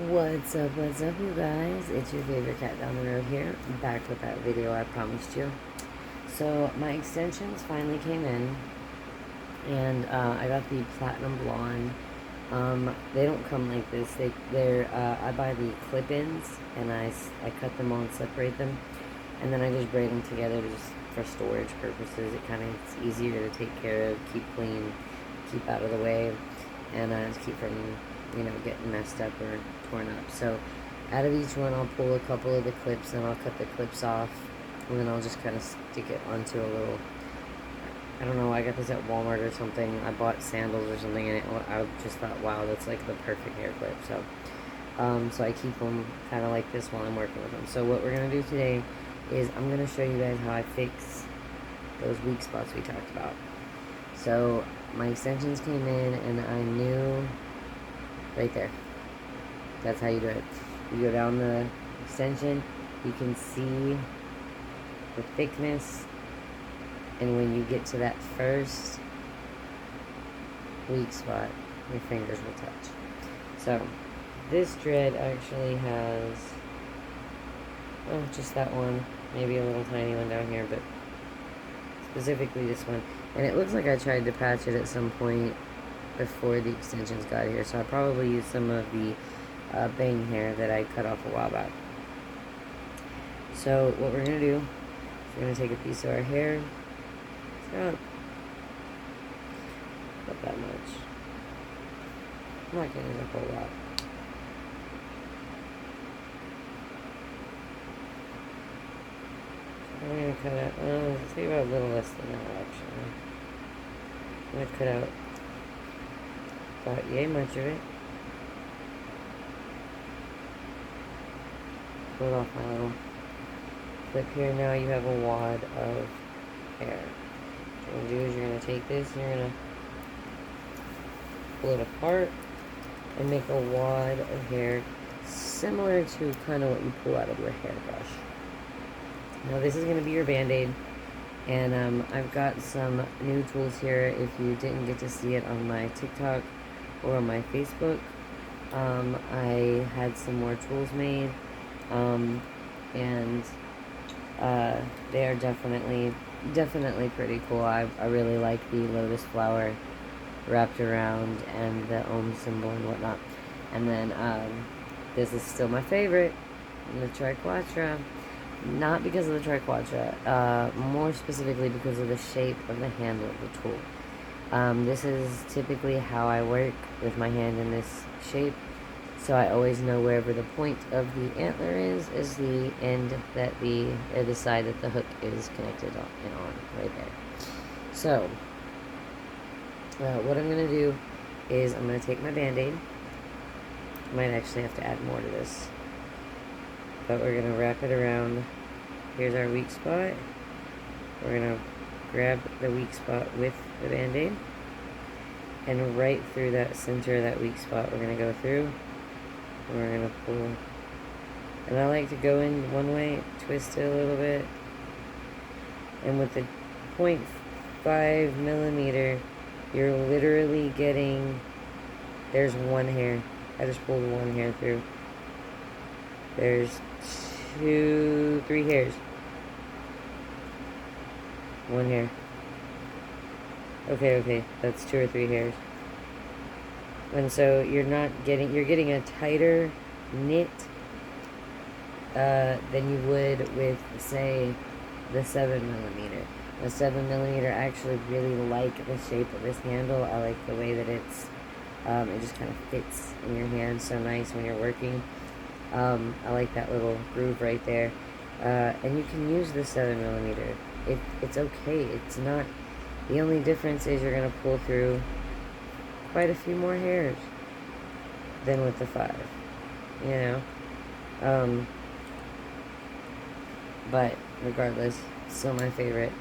What's up, you guys? It's your favorite cat down the road here, back with that video I promised you. So, my extensions finally came in, and I got the platinum blonde. They don't come like this. I buy the clip-ins, and I cut them all and separate them, and then I just braid them together just for storage purposes. It's easier to take care of, keep clean, keep out of the way, and just keep from getting messed up or torn up. So out of each one, I'll pull a couple of the clips and I'll cut the clips off, and then I'll just kind of stick it onto a little, I don't know, I got this at Walmart or something. I bought sandals or something, and I just thought, wow, that's like the perfect hair clip. So I keep them kind of like this while I'm working with them. So what we're going to do today is I'm going to show you guys how I fix those weak spots we talked about. So my extensions came in, and I knew right there. That's how you do it. You go down the extension, you can see the thickness, and when you get to that first weak spot, your fingers will touch. So this dread actually has, just that one, maybe a little tiny one down here, but specifically this one. And it looks like I tried to patch it at some point before the extensions got here, so I probably used some of the bang hair that I cut off a while back. So what we're going to do is we're going to take a piece of our hair. It's not that much. I'm not getting a whole lot. I'm going to cut out, let's say about a little less than that actually. I'm going to cut out about yay much of it. Pull off my little clip here. Now you have a wad of hair. What you're going to do is you're going to take this and you're going to pull it apart and make a wad of hair similar to kind of what you pull out of your hairbrush. Now this is going to be your band-aid, and I've got some new tools here. If you didn't get to see it on my TikTok or on my Facebook, I had some more tools made, and they are definitely pretty cool. I really like the lotus flower wrapped around and the Om symbol and whatnot. And then this is still my favorite, the triquetra. Not because of the triquetra, more specifically because of the shape of the handle of the tool. This is typically how I work with my hand in this shape, so I always know wherever the point of the antler is the end that the side that the hook is connected on right there. So what I'm going to do is I'm going to take my band-aid. I might actually have to add more to this, but we're going to wrap it around. Here's our weak spot. We're going to grab the weak spot with the band-aid, and right through that center of that weak spot we're going to go through, and we're going to pull. And I like to go in one way, twist it a little bit, and with the 0.5 millimeter, you're literally getting, there's one hair. I just pulled one hair through. There's 2, 3 hairs. One hair. Okay, that's 2 or 3 hairs. And so you're getting a tighter knit than you would with, say, the 7 millimeter. The 7 millimeter, I actually really like the shape of this handle. I like the way that it's, it just kind of fits in your hand so nice when you're working. I like that little groove right there. And you can use the 7 millimeter. It's okay. It's not, the only difference is you're going to pull through quite a few more hairs than with the 5, you know. But regardless, still my favorite.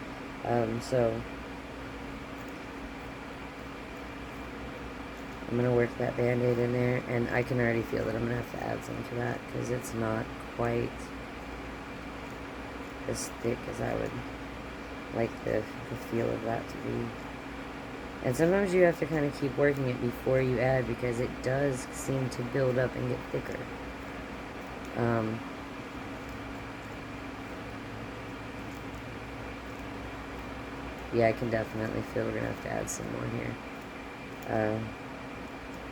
So I'm going to work that band-aid in there, and I can already feel that I'm going to have to add some to that because it's not quite as thick as I would like the feel of that to be. And sometimes you have to kind of keep working it before you add, because it does seem to build up and get thicker. Yeah, I can definitely feel we're going to have to add some more here.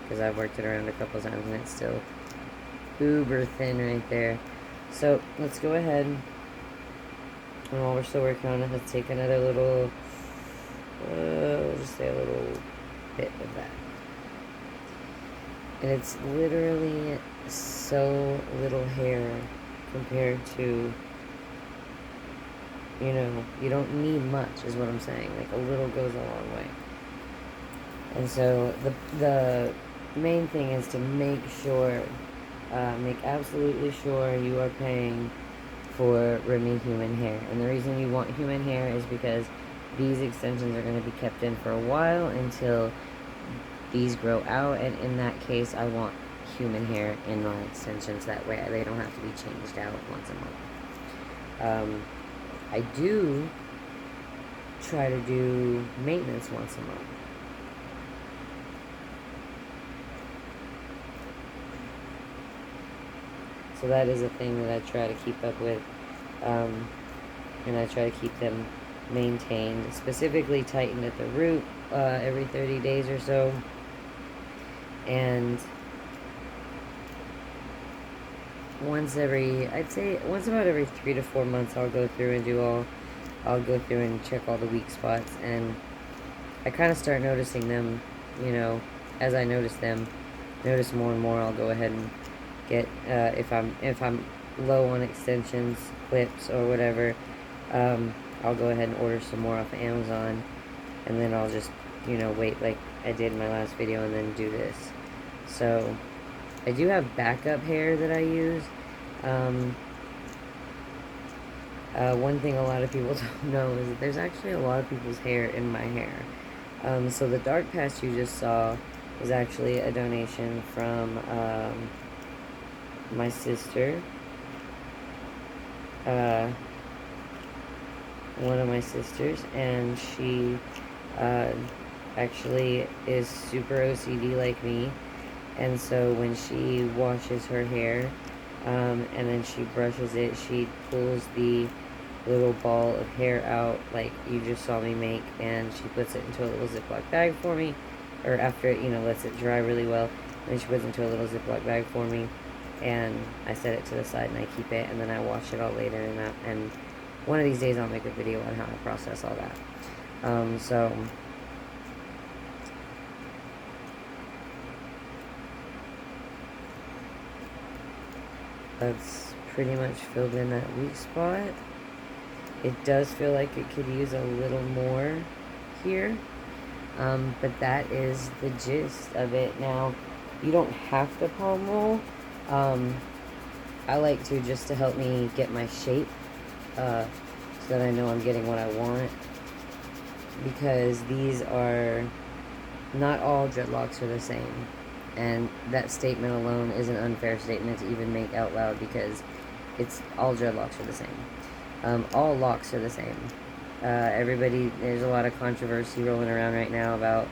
Because I've worked it around a couple times and it's still uber thin right there. So let's go ahead, and while we're still working on it, let's take another little, we'll just say a little bit of that. And it's literally so little hair compared to, you know, you don't need much is what I'm saying. Like, a little goes a long way. And so the main thing is to make sure, make absolutely sure you are paying for Remy human hair. And the reason you want human hair is because these extensions are going to be kept in for a while until these grow out, and in that case I want human hair in my extensions. That way they don't have to be changed out once a month. I do try to do maintenance once a month. So that is a thing that I try to keep up with, and I try to keep them maintained, specifically tightened at the root every 30 days or so. And I'd say once about every 3 to 4 months, I'll go through and I'll go through and check all the weak spots, and I kind of start noticing them, you know, as I notice more and more, I'll go ahead and get, if I'm low on extensions, clips, or whatever, I'll go ahead and order some more off of Amazon, and then I'll just, you know, wait like I did in my last video and then do this. So I do have backup hair that I use. One thing a lot of people don't know is that there's actually a lot of people's hair in my hair. So the dark patch you just saw was actually a donation from my sister. One of my sisters, and she actually is super OCD like me, and so when she washes her hair and then she brushes it, she pulls the little ball of hair out like you just saw me make, and she puts it into a little Ziploc bag for me, or after it, you know, lets it dry really well, and then she puts it into a little Ziploc bag for me, and I set it to the side and I keep it, and then I wash it all later, and one of these days I'll make a video on how I process all that. So that's pretty much filled in that weak spot. It does feel like it could use a little more here, but that is the gist of it. Now, you don't have to palm roll. I like to, just to help me get my shape, so that I know I'm getting what I want, because these are, not all dreadlocks are the same, and that statement alone is an unfair statement to even make out loud, because it's, all dreadlocks are the same. All locks are the same. Everybody, there's a lot of controversy rolling around right now about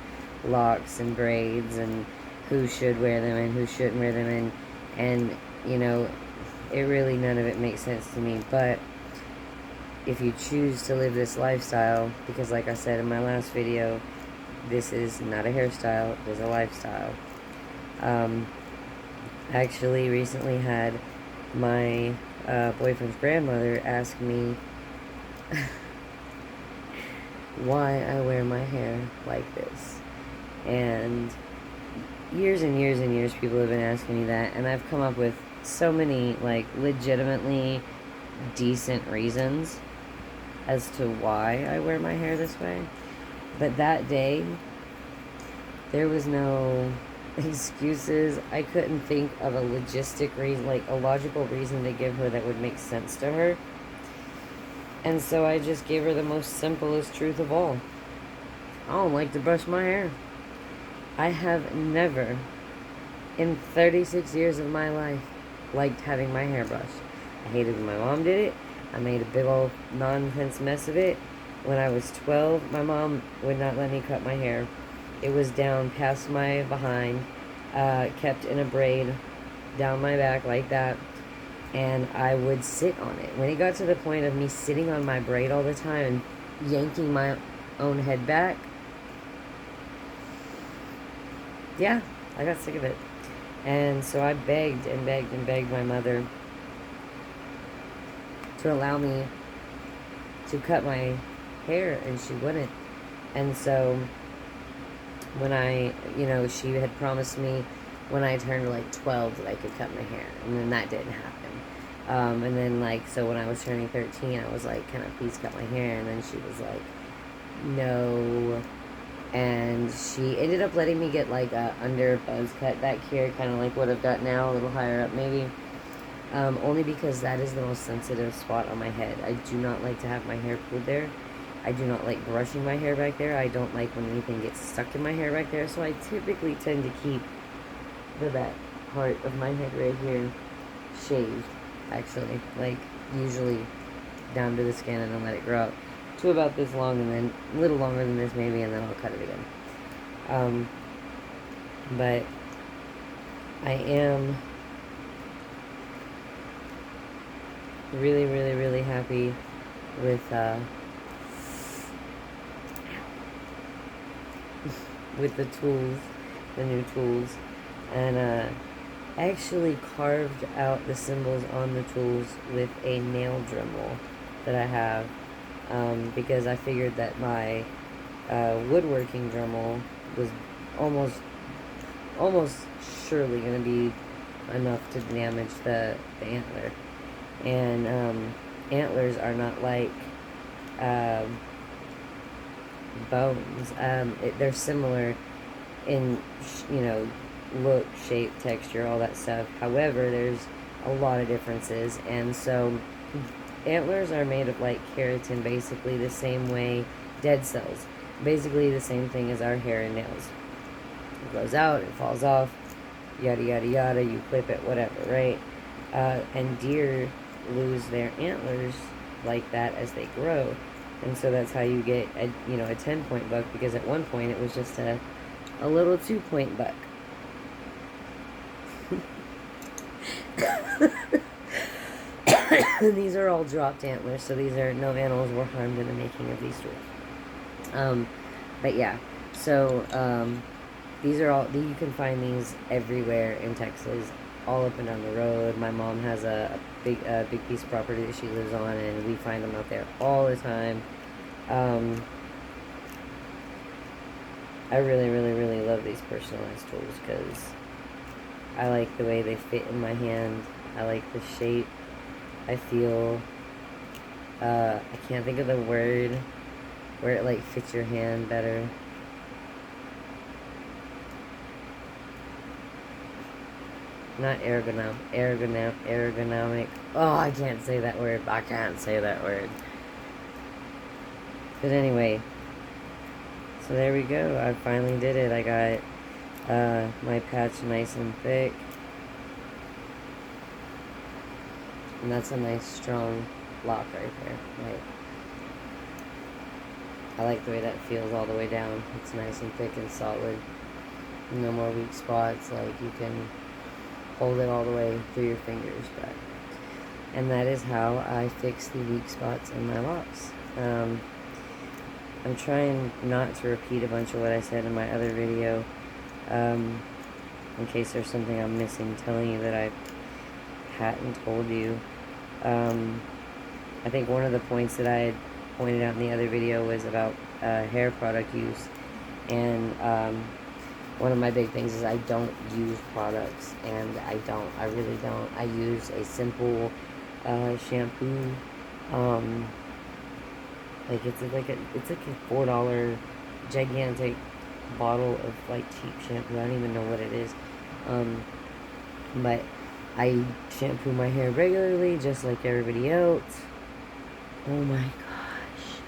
locks and braids and who should wear them and who shouldn't wear them, and you know, it really, none of it makes sense to me. But if you choose to live this lifestyle, because like I said in my last video, this is not a hairstyle, it is a lifestyle. I actually recently had my boyfriend's grandmother ask me why I wear my hair like this. And years and years and years people have been asking me that, and I've come up with so many, like, legitimately decent reasons as to why I wear my hair this way. But that day, there was no excuses. I couldn't think of a logistic reason, like a logical reason to give her that would make sense to her. And so I just gave her the most simplest truth of all. I don't like to brush my hair. I have never, in 36 years of my life, liked having my hair brushed. I hated when my mom did it. I made a big old nonsense mess of it. When I was 12, my mom would not let me cut my hair. It was down past my behind, kept in a braid down my back like that, and I would sit on it. When it got to the point of me sitting on my braid all the time and yanking my own head back, yeah, I got sick of it. And so I begged and begged and begged my mother to allow me to cut my hair, and she wouldn't. And so when she had promised me when I turned like 12 that I could cut my hair, and then that didn't happen. And then so when I was turning 13, I was like, can I please cut my hair? And then she was like, no. And she ended up letting me get like a under buzz cut back here, kind of like what I've got now, a little higher up maybe. Only because that is the most sensitive spot on my head. I do not like to have my hair pulled there. I do not like brushing my hair back there. I don't like when anything gets stuck in my hair back there. So I typically tend to keep the back part of my head right here shaved, actually. Like, usually down to the skin, and then let it grow out to about this long, and then a little longer than this maybe, and then I'll cut it again. But I am really, really, really happy with with the tools, the new tools, and I actually carved out the symbols on the tools with a nail Dremel that I have, because I figured that my woodworking Dremel was almost surely going to be enough to damage the antler. And antlers are not like bones. They're similar in, look, shape, texture, all that stuff. However, there's a lot of differences. And so antlers are made of like keratin, basically the same way, dead cells, basically the same thing as our hair and nails. It grows out, it falls off, yada yada yada, you clip it, whatever, right? And deer lose their antlers like that as they grow. And so that's how you get a 10-point buck, because at one point it was just a little 2-point buck. These are all dropped antlers, so no animals were harmed in the making of these tools. But yeah, so these are all, you can find these everywhere in Texas, all up and down the road. My mom has a big piece of property that she lives on, and we find them out there all the time. I really, really, really love these personalized tools because I like the way they fit in my hand. I like the shape. I feel, I can't think of the word where it like fits your hand better. Not ergonomic. Oh, I can't say that word. But anyway, so there we go. I finally did it. I got my patch nice and thick. And that's a nice strong lock right there. Right. I like the way that feels all the way down. It's nice and thick and solid. No more weak spots. Like, you can hold it all the way through your fingers. And that is how I fix the weak spots in my locks. I'm trying not to repeat a bunch of what I said in my other video, in case there's something I'm missing, telling you that I hadn't told you. I think one of the points that I had pointed out in the other video was about hair product use, and one of my big things is I don't use products, and I really don't. I use a simple shampoo. It's like a $4 gigantic bottle of like cheap shampoo. I don't even know what it is. But I shampoo my hair regularly, just like everybody else. Oh my gosh.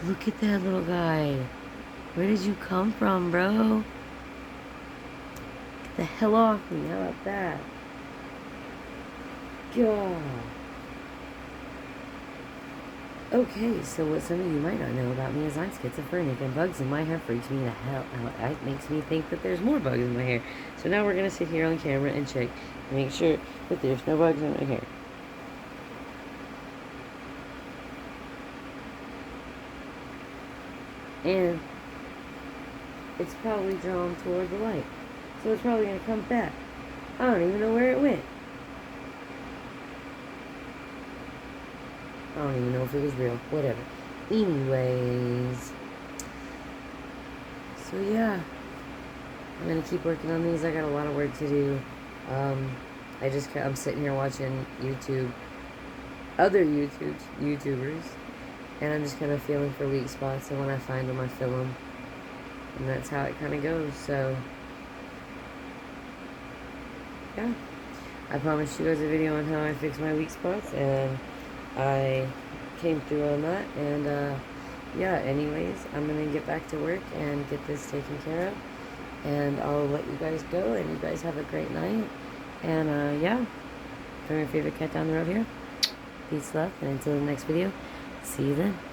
Look at that little guy. Where did you come from, bro? Get the hell off me. How about that? God. Okay, so what some of you might not know about me is I'm schizophrenic, and bugs in my hair freaks me the hell out. It makes me think that there's more bugs in my hair. So now we're going to sit here on camera and check and make sure that there's no bugs in my hair. And it's probably drawn toward the light. So it's probably going to come back. I don't even know where it went. I don't even know if it was real. Whatever. Anyways. So yeah. I'm going to keep working on these. I got a lot of work to do. I'm sitting here watching other YouTubers. And I'm just kind of feeling for weak spots. And when I find them, I fill them. And that's how it kind of goes. So, yeah. I promised you guys a video on how I fix my weak spots. And I came through on that. And, yeah, anyways, I'm going to get back to work and get this taken care of. And I'll let you guys go. And you guys have a great night. And, yeah. From your favorite cat down the road here. Peace, love. And until the next video, see you then.